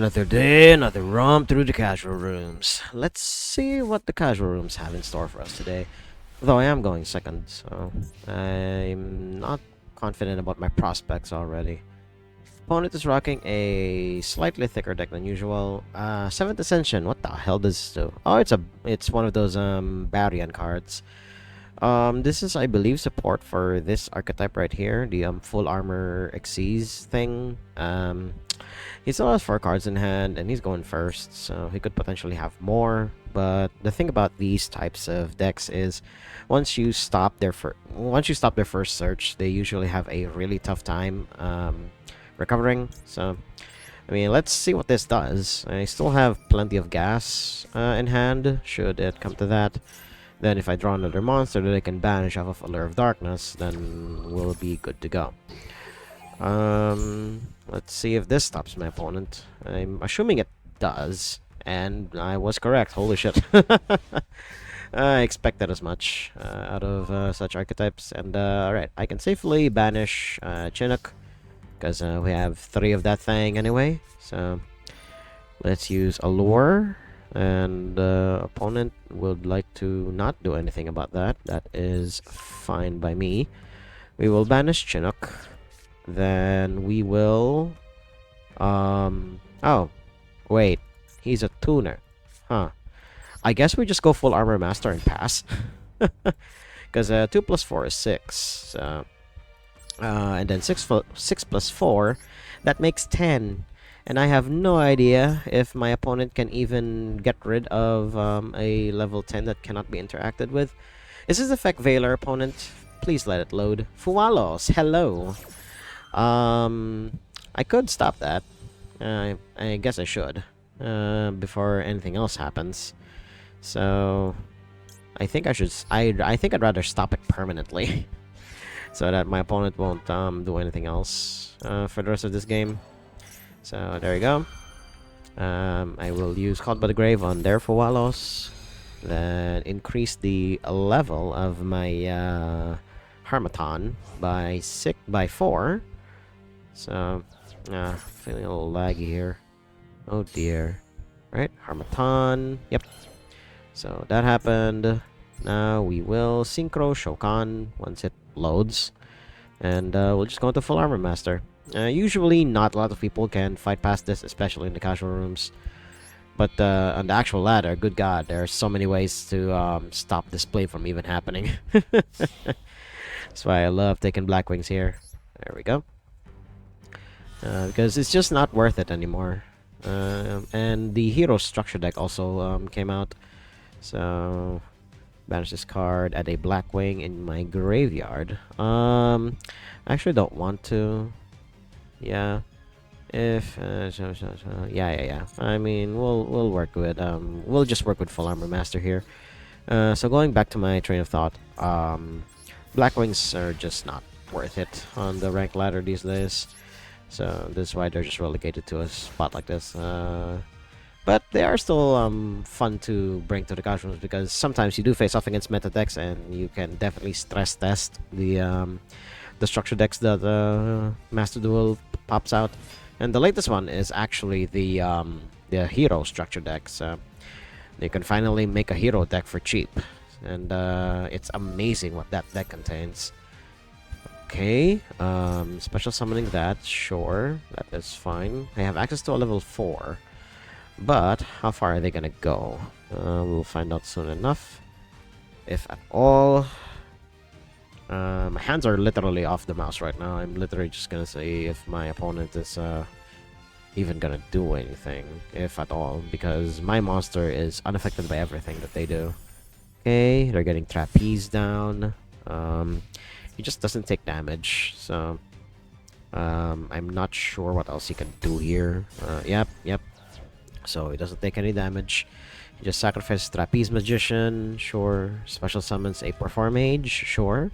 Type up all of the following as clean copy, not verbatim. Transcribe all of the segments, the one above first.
Another day, another romp through the casual rooms. Let's see what the casual rooms have in store for us today. Though I am going second, so I'm not confident about my prospects already. Opponent is rocking a slightly thicker deck than usual. Seventh Ascension. What the hell does this do? Oh, it's one of those Barrion cards. This is, I believe, support for this archetype right here, the full armor Xyz thing. He still has 4 cards in hand, and he's going first, so he could potentially have more. But the thing about these types of decks is, once you stop their first search, they usually have a really tough time recovering. So, I mean, let's see what this does. I still have plenty of gas in hand, should it come to that. Then if I draw another monster that I can banish off of Allure of Darkness, then we'll be good to go. Let's see if this stops my opponent. I'm assuming it does, and I was correct. Holy shit. I expected as much out of such archetypes. And, alright, I can safely banish Chinook, because we have 3 of that thing anyway. So, let's use Allure. And opponent would like to not do anything about that. That is fine by me. We will banish Chinook. Then we will... Oh, wait. He's a tuner. Huh. I guess we just go full armor master and pass. Because 2 plus 4 is 6. So, and then 6 plus 4, that makes 10. And I have no idea if my opponent can even get rid of a level 10 that cannot be interacted with. Is this effect Veiler, opponent? Please let it load. Fualos, hello. I could stop that. I guess I should. Before anything else happens. So, I think I should... I think I'd rather stop it permanently. So that my opponent won't do anything else for the rest of this game. So, there you go. I will use Caught by the Grave on their Fualos. Then increase the level of my Harmattan by 4. So, feeling a little laggy here. Oh dear. Right, Harmattan. Yep. So, that happened. Now we will Synchro Shokan once it loads. And we'll just go into Full Armor Master. Usually, not a lot of people can fight past this, especially in the casual rooms. But on the actual ladder, good god, there are so many ways to stop this play from even happening. That's why I love taking Black Wings here. There we go. Because it's just not worth it anymore. And the Hero Structure deck also came out. So, banish this card, add a Black Wing in my graveyard. I actually don't want to. Yeah, if yeah. I mean, we'll work with we'll just work with Full Armor Master here. So going back to my train of thought, Black Wings are just not worth it on the rank ladder these days. So this is why they're just relegated to a spot like this. But they are still fun to bring to the casuals because sometimes you do face off against meta decks and you can definitely stress test the structure decks that Master Duel pops out. And the latest one is actually the hero structure deck. So you can finally make a hero deck for cheap. And it's amazing what that deck contains. Okay, special summoning that, sure, that is fine. I have access to a level 4. But how far are they gonna go? We'll find out soon enough. If at all. My hands are literally off the mouse right now. I'm literally just gonna say if my opponent is even gonna do anything, if at all, because my monster is unaffected by everything that they do. Okay, they're getting Trapeze down. He just doesn't take damage, so I'm not sure what else he can do here. Yep. So he doesn't take any damage. He just sacrifices Trapeze Magician, sure. Special summons a Perform Mage, sure.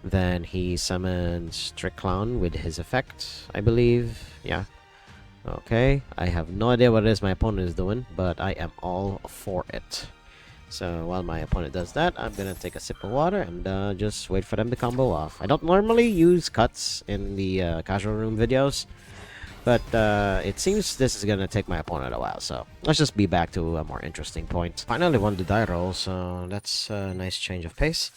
Then he summons Trick Clown with his effect, I believe. Yeah. Okay. I have no idea what it is my opponent is doing, but I am all for it. So while my opponent does that, I'm gonna take a sip of water and just wait for them to combo off. I don't normally use cuts in the casual room videos, But it seems this is gonna take my opponent a while, so let's just be back to a more interesting point. Finally won the die roll, so that's a nice change of pace.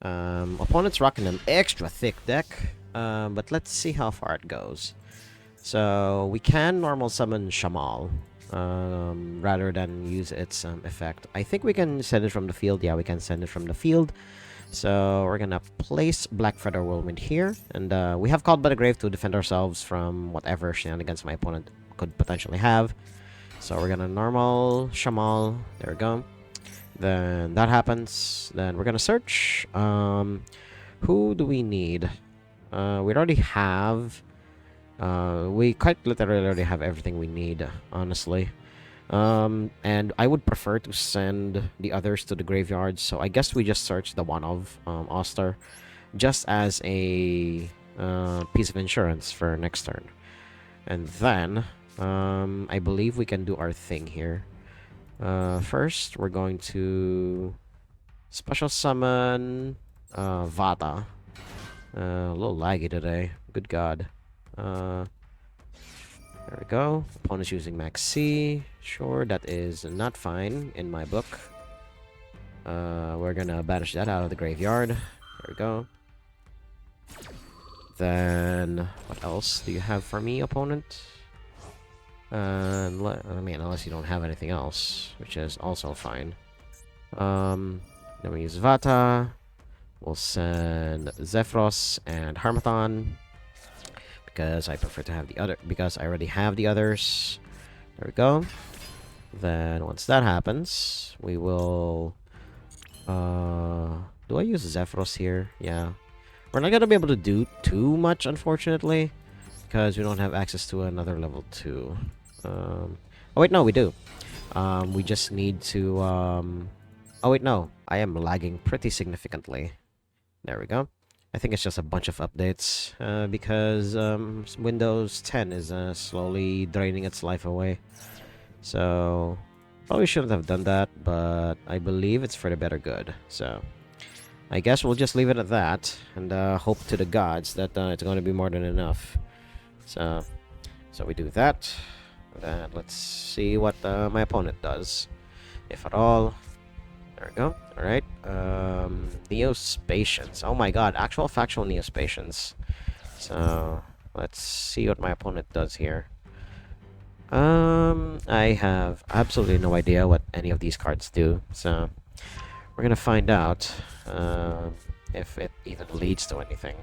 Opponent's rocking an extra thick deck, but let's see how far it goes. So we can normal summon Shamal rather than use its effect. I think we can send it from the field. Yeah, we can send it from the field. So we're gonna place Black Feather Whirlwind here, and we have Called by the Grave to defend ourselves from whatever shenanigans my opponent could potentially have. So we're gonna normal Shamal. There we go. Then that happens. Then we're gonna search. Who do we need? We already have. We quite literally already have everything we need, honestly. And I would prefer to send the others to the graveyard, so I guess we just search the one of Oster, just as a piece of insurance for next turn. And then, I believe we can do our thing here. First, we're going to special summon Vata. A little laggy today. Good God. There we go. Opponent's using Max C. Sure, that is not fine in my book. We're gonna banish that out of the graveyard. There we go. Then, what else do you have for me, opponent? I mean, unless you don't have anything else, which is also fine. Then we use Vata. We'll send Zephyros and Harmathon, because I prefer to have the other, because I already have the others. There we go. Then once that happens, we will do I use Zephyros here? Yeah. We're not gonna be able to do too much, unfortunately, because we don't have access to another level 2. Oh wait, no, we do. We just need to oh wait, no. I am lagging pretty significantly. There we go. I think it's just a bunch of updates, because Windows 10 is slowly draining its life away. So, probably shouldn't have done that, but I believe it's for the better good. So, I guess we'll just leave it at that, and hope to the gods that it's going to be more than enough. So we do that. And let's see what my opponent does, if at all. There we go. Alright. Neospatians. Oh my god, actual factual Neospatians. So, let's see what my opponent does here. I have absolutely no idea what any of these cards do, so we're gonna find out if it even leads to anything.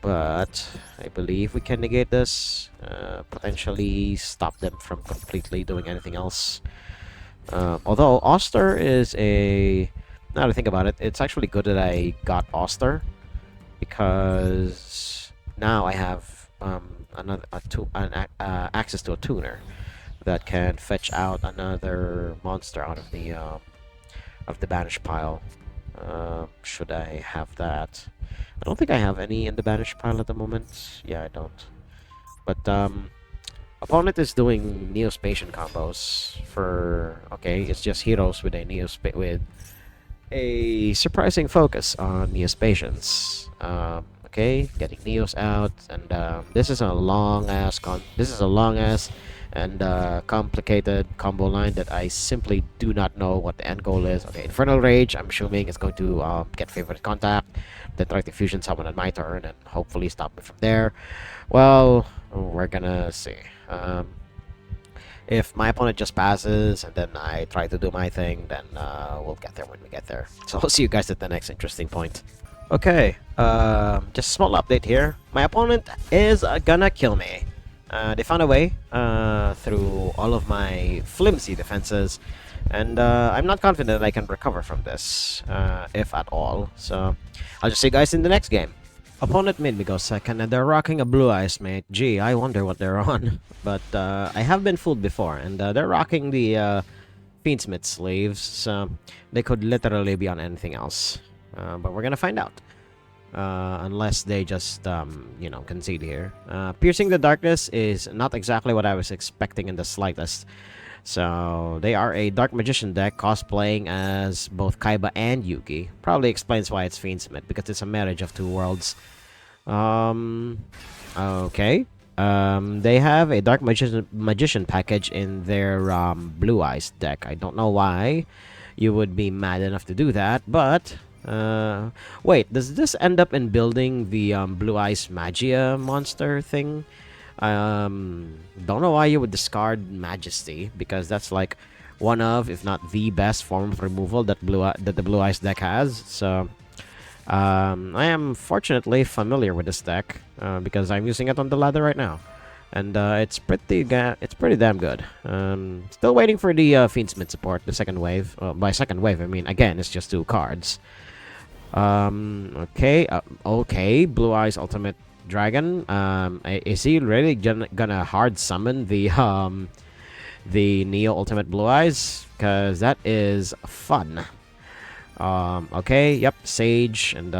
But I believe we can negate this, potentially stop them from completely doing anything else. Although Oster is a... Now that I think about it, it's actually good that I got Oster, because now I have access to a tuner that can fetch out another monster out of the banished pile. Should I have that? I don't think I have any in the banished pile at the moment. Yeah, I don't. But opponent is doing Neospatian combos for... Okay, it's just heroes with a surprising focus on Neospatians. Okay, getting Neos out, and this is a long ass and complicated combo line that I simply do not know what the end goal is. Okay, Infernal Rage, I'm assuming it's going to get favorite contact, then try to fusion summon on my turn, and hopefully stop me from there. Well, we're gonna see. If my opponent just passes and then I try to do my thing, then we'll get there when we get there. So I'll see you guys at the next interesting point. Okay, just a small update here. My opponent is gonna kill me. They found a way through all of my flimsy defenses, and I'm not confident I can recover from this, if at all. So I'll just see you guys in the next game. Opponent made me go second, and they're rocking a Blue Eyes, mate. Gee, I wonder what they're on. But I have been fooled before, and they're rocking the Fiendsmith sleeves, so they could literally be on anything else. But we're gonna find out. Unless they just, you know, concede here. Piercing the Darkness is not exactly what I was expecting in the slightest. So, they are a Dark Magician deck cosplaying as both Kaiba and Yugi. Probably explains why it's Fiendsmith, because it's a marriage of two worlds. Okay. They have a Dark Magician package in their Blue Eyes deck. I don't know why you would be mad enough to do that, but wait, does this end up in building the Blue Eyes Magia monster thing? Don't know why you would discard Majesty, because that's like one of, if not the best form of removal that the Blue Eyes deck has. So I am fortunately familiar with this deck because I'm using it on the ladder right now, and it's pretty damn good. Still waiting for the Fiendsmith support, the second wave. By second wave, I mean again, it's just 2 cards. Okay, Blue Eyes Ultimate Dragon. Is he really gonna hard summon the Neo Ultimate Blue Eyes? Because that is fun. Okay, yep, Sage, and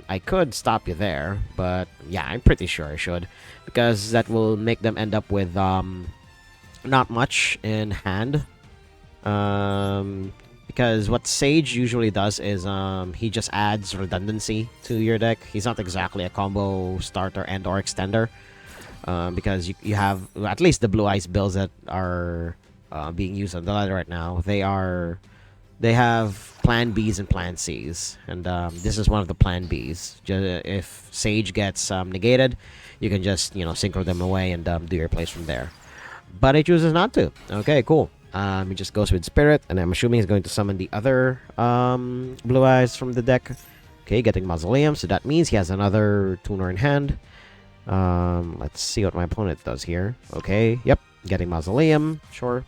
I could stop you there, but yeah, I'm pretty sure I should, because that will make them end up with not much in hand. Because what Sage usually does is he just adds redundancy to your deck. He's not exactly a combo starter and or extender, because you have at least the Blue Eyes builds that are being used on the ladder right now. They have Plan Bs and Plan Cs, and this is one of the Plan Bs. If Sage gets negated, you can just synchro them away and do your plays from there. But he chooses not to. Okay, cool. He just goes with Spirit, and I'm assuming he's going to summon the other Blue Eyes from the deck. Okay, getting Mausoleum, so that means he has another tuner in hand. Let's see what my opponent does here. Okay, yep, getting Mausoleum, sure.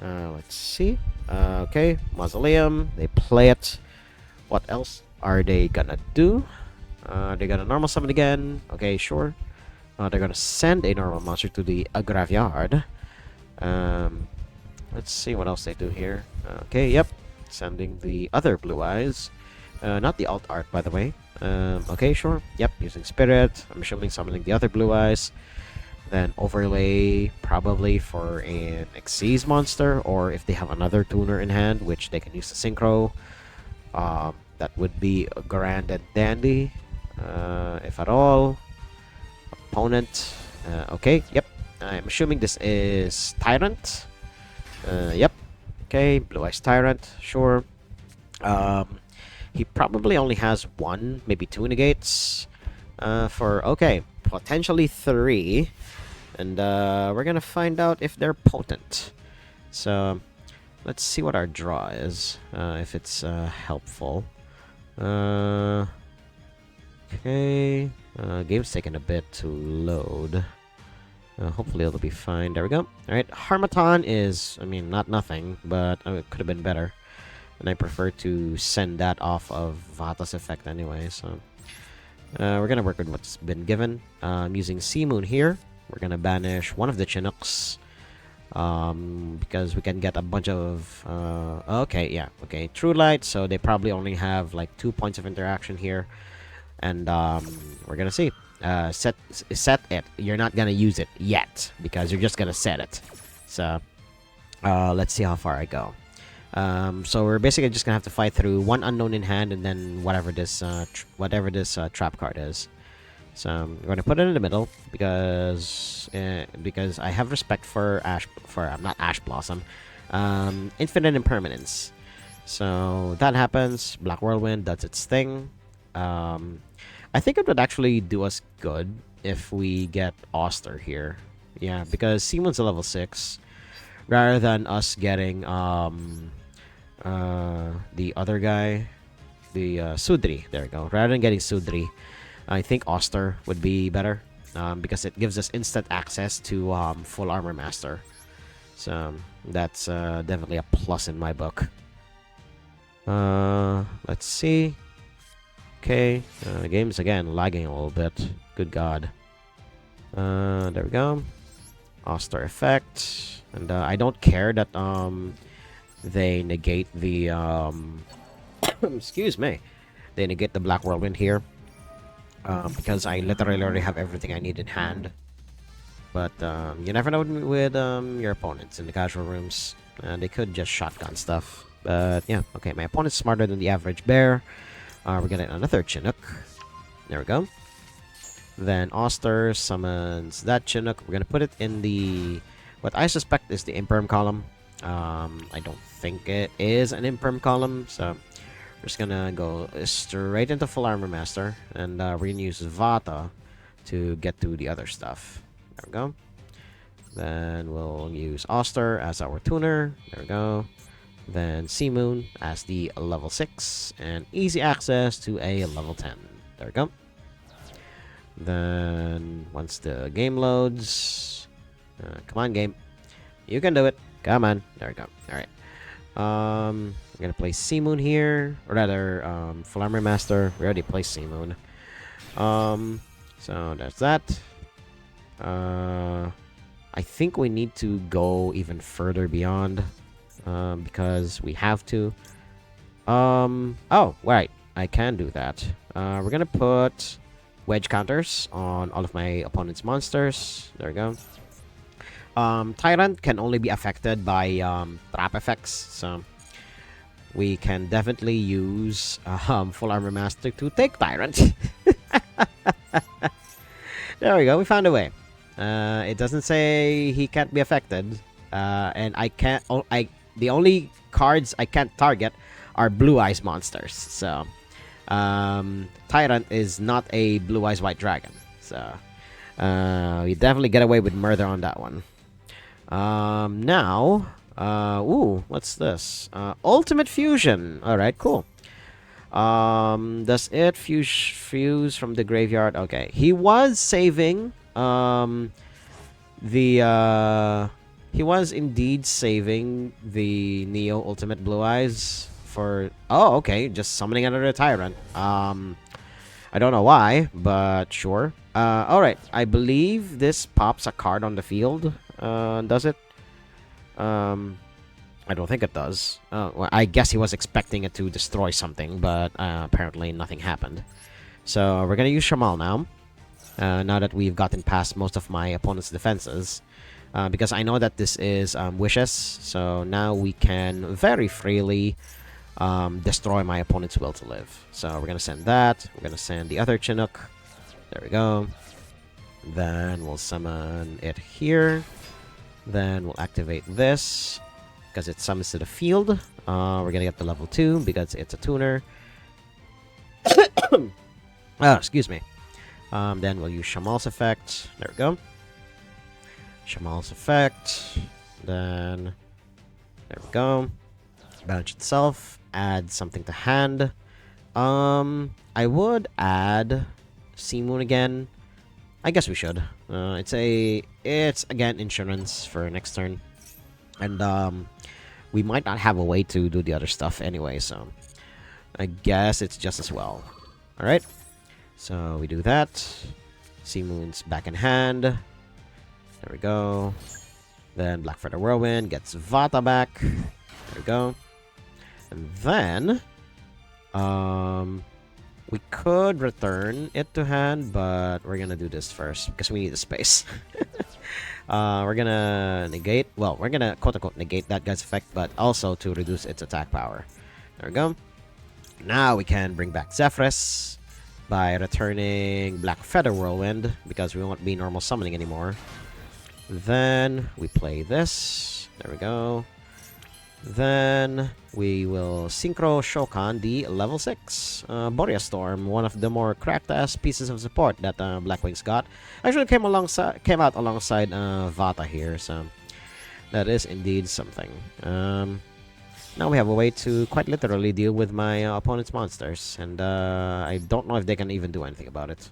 Let's see. Okay, Mausoleum. They play it. What else are they gonna do? They're gonna normal summon again. Okay, sure. They're gonna send a normal monster to the graveyard. Let's see what else they do here. Okay, yep. Sending the other Blue Eyes. Not the alt art, by the way. Okay, sure. Yep, using Spirit. I'm assuming summoning the other Blue Eyes. Then overlay probably for an Xyz monster, or if they have another tuner in hand, which they can use the synchro. That would be grand and dandy, if at all. Opponent. Okay, yep. I'm assuming this is Tyrant. Yep. Okay, Blue Eyes Tyrant, sure. He probably only has 1, maybe 2 negates. Okay, potentially 3. And we're gonna find out if they're potent. So let's see what our draw is, if it's helpful. Okay, game's taking a bit to load. Hopefully it'll be fine. There we go. Alright, Harmattan is, I mean, not nothing, but it could have been better. And I prefer to send that off of Vata's effect anyway, so... we're gonna work with what's been given. I'm using Sea Moon here. We're gonna banish one of the Chinooks. Because we can get a bunch of... okay, yeah, okay. True Light, so they probably only have like 2 points of interaction here. And we're gonna see. Set it. You're not gonna use it yet, because you're just gonna set it. So, let's see how far I go. So we're basically just gonna have to fight through 1 unknown in hand, and then whatever this trap card is. So I'm going to put it in the middle because I have respect for not Ash Blossom, Infinite Impermanence. So that happens. Black Whirlwind does its thing. I think it would actually do us good if we get Oster here. Yeah, because Seamoon's a level 6, rather than us getting the other guy, the Sudri. There we go. Rather than getting Sudri, I think Oster would be better, because it gives us instant access to full Armor Master. So that's definitely a plus in my book. Let's see. Okay, the game's again lagging a little bit. Good God. There we go. Oster effect, and I don't care that they negate the excuse me, they negate the Black Whirlwind here, because I literally already have everything I need in hand. But you never know with your opponents in the casual rooms. They could just shotgun stuff. But yeah, okay, my opponent's smarter than the average bear. We're getting another Chinook. There we go. Then Oster summons that Chinook. We're gonna put it in the what I suspect is the Imperm column. I don't think it is an Imperm column, so we're just gonna go straight into Full Armor Master, and we're gonna use Vata to get to the other stuff. There we go. Then we'll use Oster as our tuner. There we go. Then Sea Moon as the level 6, and easy access to a level 10. There we go. Then once the game loads, come on game, you can do it. Come on. There we go. All right. We're gonna play Sea Moon here, or rather, Full Armor Master. We already played Sea Moon. So that's that. I think we need to go even further beyond, because we have to. Oh, right. I can do that. We're gonna put wedge counters on all of my opponent's monsters. There we go. Tyrant can only be affected by trap effects, so we can definitely use Full Armor Master to take Tyrant. There we go. We found a way. It doesn't say he can't be affected, and I can't. The only cards I can't target are Blue Eyes monsters. So, Tyrant is not a Blue Eyes White Dragon. So, we definitely get away with murder on that one. Now, ooh, what's this? Ultimate Fusion. All right, cool. Does it fuse from the graveyard? Okay, he was saving. He was indeed saving the Neo Ultimate Blue Eyes for. Oh, okay, just summoning another Tyrant. I don't know why, but sure. All right, I believe this pops a card on the field. Does it? I don't think it does. Well, I guess he was expecting it to destroy something, but apparently nothing happened. So we're gonna use Shamal now. Now that we've gotten past most of my opponent's defenses, because I know that this is wishes, so now we can very freely destroy my opponent's will to live. So we're gonna send that. We're gonna send the other Chinook. There we go. Then we'll summon it here. Then we'll activate this because it summons to the field. We're gonna get the level 2 because it's a tuner. Oh, excuse me. Then we'll use Shamal's effect. There we go. Shamal's effect. Then there we go. Balance itself. Add something to hand. I would add Sea Moon again. I guess we should. It's again insurance for next turn, and we might not have a way to do the other stuff anyway, so I guess it's just as well. All right, so we do that. Sea Moon's back in hand. There we go. Then Black Feather Whirlwind gets Vata back. There we go. And then, we could return it to hand, but we're gonna do this first because we need the space. We're gonna negate. Well, we're gonna quote-unquote negate that guy's effect, but also to reduce its attack power. There we go. Now we can bring back Zephyrus by returning Black Feather Whirlwind because we won't be normal summoning anymore. Then we play this. There we go. Then we will Synchro Shokan the level 6 Borea Storm, one of the more cracked-ass pieces of support that Blackwing's got. Actually came out alongside Vata here, so that is indeed something. Now we have a way to quite literally deal with my opponent's monsters, and I don't know if they can even do anything about it.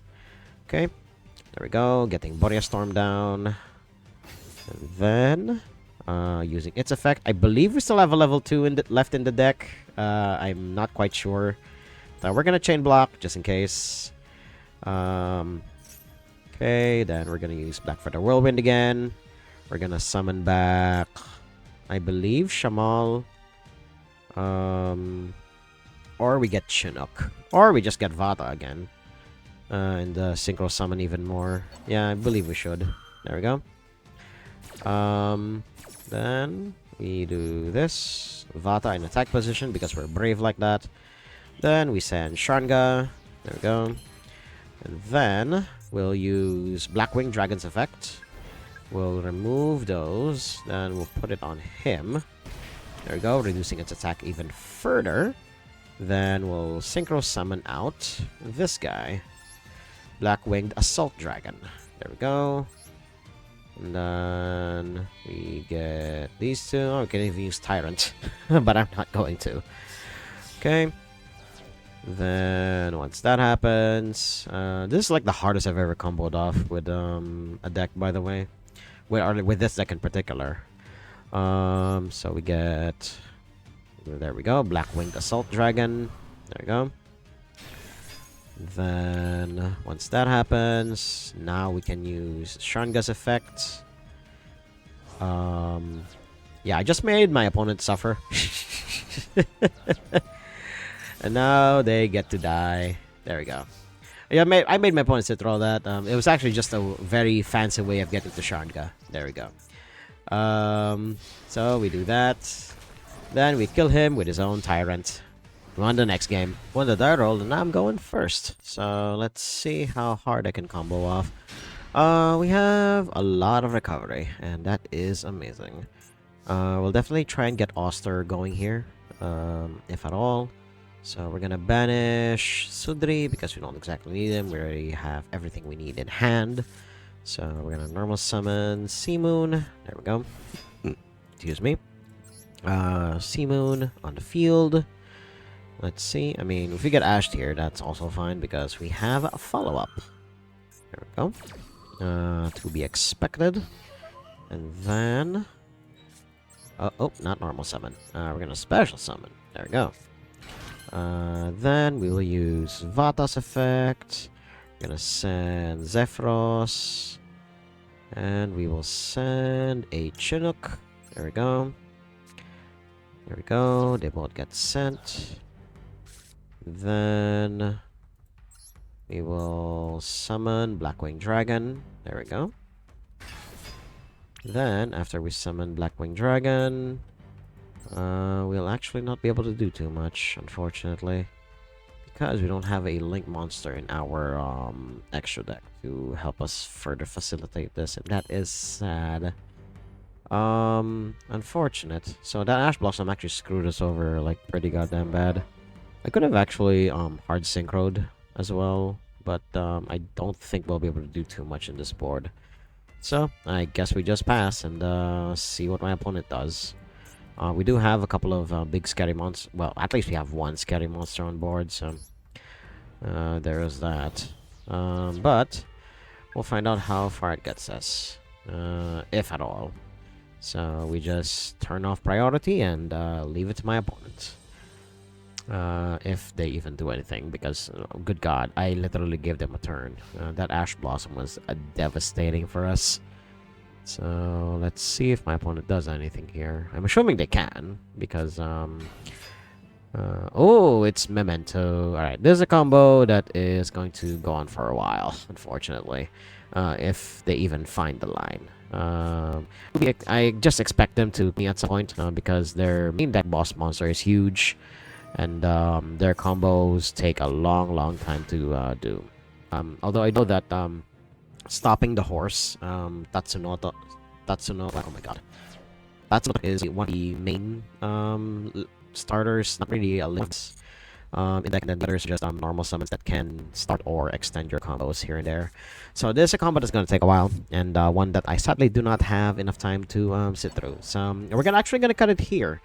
Okay, there we go, getting Borea Storm down. And then using its effect, I believe we still have a level 2 left in the deck. I'm not quite sure. So we're gonna chain block just in case. Okay, then we're gonna use Black Feather Whirlwind again. We're gonna summon back, I believe, Shamal. Or we get Chinook. Or we just get Vata again. And synchro summon even more. Yeah, I believe we should. There we go. Then we do this. Vata in attack position because we're brave like that. Then we send Sharnga. There we go. And then We'll use Blackwing Dragon's effect. We'll remove those, then we'll put it on him. There we go, reducing its attack even further. Then we'll Synchro Summon out this guy. Black-Winged Assault Dragon. There we go. And then we get these two. Oh, we can even use Tyrant, but I'm not going to. Okay. Then once that happens, this is like the hardest I've ever comboed off with a deck, by the way. With this deck in particular. So we get, there we go, Black-Winged Assault Dragon. There we go. Then once that happens, now we can use Shanga's effect. Yeah, I just made my opponent suffer. And now they get to die. There we go. Yeah, I made my opponent sit through all that. It was actually just a very fancy way of getting to Shanga. There we go. So we do that. Then we kill him with his own Tyrant. We're on the next game. Won the die roll, and now I'm going first. So let's see how hard I can combo off. We have a lot of recovery, and that is amazing. We'll definitely try and get Oster going here, if at all. So we're gonna banish Sudri because we don't exactly need him. We already have everything we need in hand. So we're gonna normal summon Seamoon. There we go. Excuse me. Seamoon on the field. Let's see. I mean, if we get Ashed here, that's also fine because we have a follow-up. There we go. To be expected. And then... oh, not normal summon. We're gonna special summon. There we go. Then we will use Vata's effect. We're gonna send Zephyros. And we will send a Chinook. There we go. There we go. They both get sent. Then we will summon Blackwing Dragon. There we go. Then, after we summon Blackwing Dragon, we'll actually not be able to do too much, unfortunately. Because we don't have a Link monster in our extra deck to help us further facilitate this, and that is sad. Unfortunate. So that Ash Blossom actually screwed us over, like, pretty goddamn bad. I could have actually hard synchroed as well, but I don't think we'll be able to do too much in this board. So I guess we just pass and see what my opponent does. We do have a couple of big scary monsters. Well, at least we have one scary monster on board, so there is that. But we'll find out how far it gets us, if at all. So we just turn off priority and leave it to my opponent. If they even do anything, because good god, I literally gave them a turn. That Ash Blossom was devastating for us. So let's see if my opponent does anything here. I'm assuming they can, because oh, it's Memento. Alright, there's a combo that is going to go on for a while, unfortunately, if they even find the line. I just expect them to be at some point, because their main deck boss monster is huge. And their combos take a long time to do. Although I know that stopping the horse, Tatsunoto, oh my god, Tatsunoto is one of the main starters, not really a limit. In deck, then others are just normal summons that can start or extend your combos here and there. So this is a combo that's going to take a while, and one that I sadly do not have enough time to sit through. So we're actually going to cut it here.